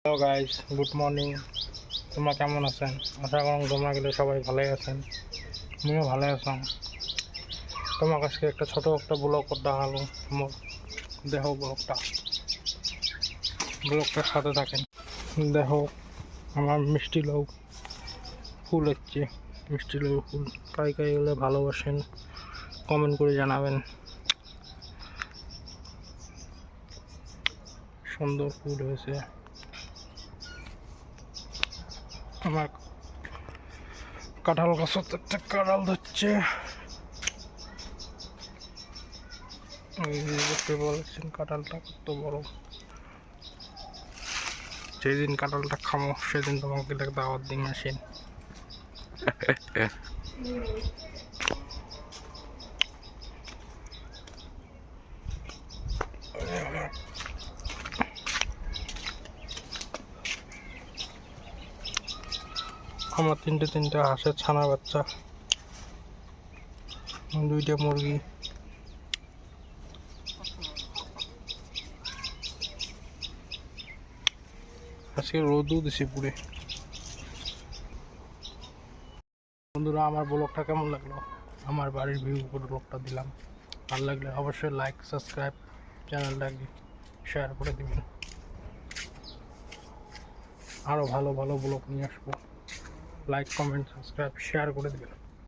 Hello guys, good morning. তোমরা কেমন আছেন? আশা করুন তোমরা গেলে সবাই ভালোই আছেন। আমিও ভালো আছি। তোমার কাছে একটা ছোট একটা ব্লগ দেখালো। তোমার দেখো ব্লগটার সাথে থাকেন। দেখো আমার মিষ্টি লাউ ফুল হচ্ছে। মিষ্টি লাউ ফুল কাই এগুলো ভালোবাসেন কমেন্ট করে জানাবেন। সুন্দর ফুল হয়েছে। আমার কাঁঠাল গাছ একটা কাঁঠাল ধরছে। দেখতে বলছেন কাঁঠালটা কত বড়। যেদিন কাঁঠালটা খামো সেদিন তোমাকে দাওয়াত দিন আসেন। আমার তিনটে হাঁসের ছানা বাচ্চা, দুইটা মুরগি। আজকে রোদও দিছে পুরে। বন্ধুরা, আমার ব্লগটা কেমন লাগলো? আমার বাড়ির ভিউ ব্লগটা দিলাম। ভালো লাগলে অবশ্যই লাইক সাবস্ক্রাইব চ্যানেলটাকে শেয়ার করে দিবেন। আরও ভালো ভালো ব্লগ নিয়ে আসবো। লাইক কমেন্ট সাবস্ক্রাইব শেয়ার করে দেবেন।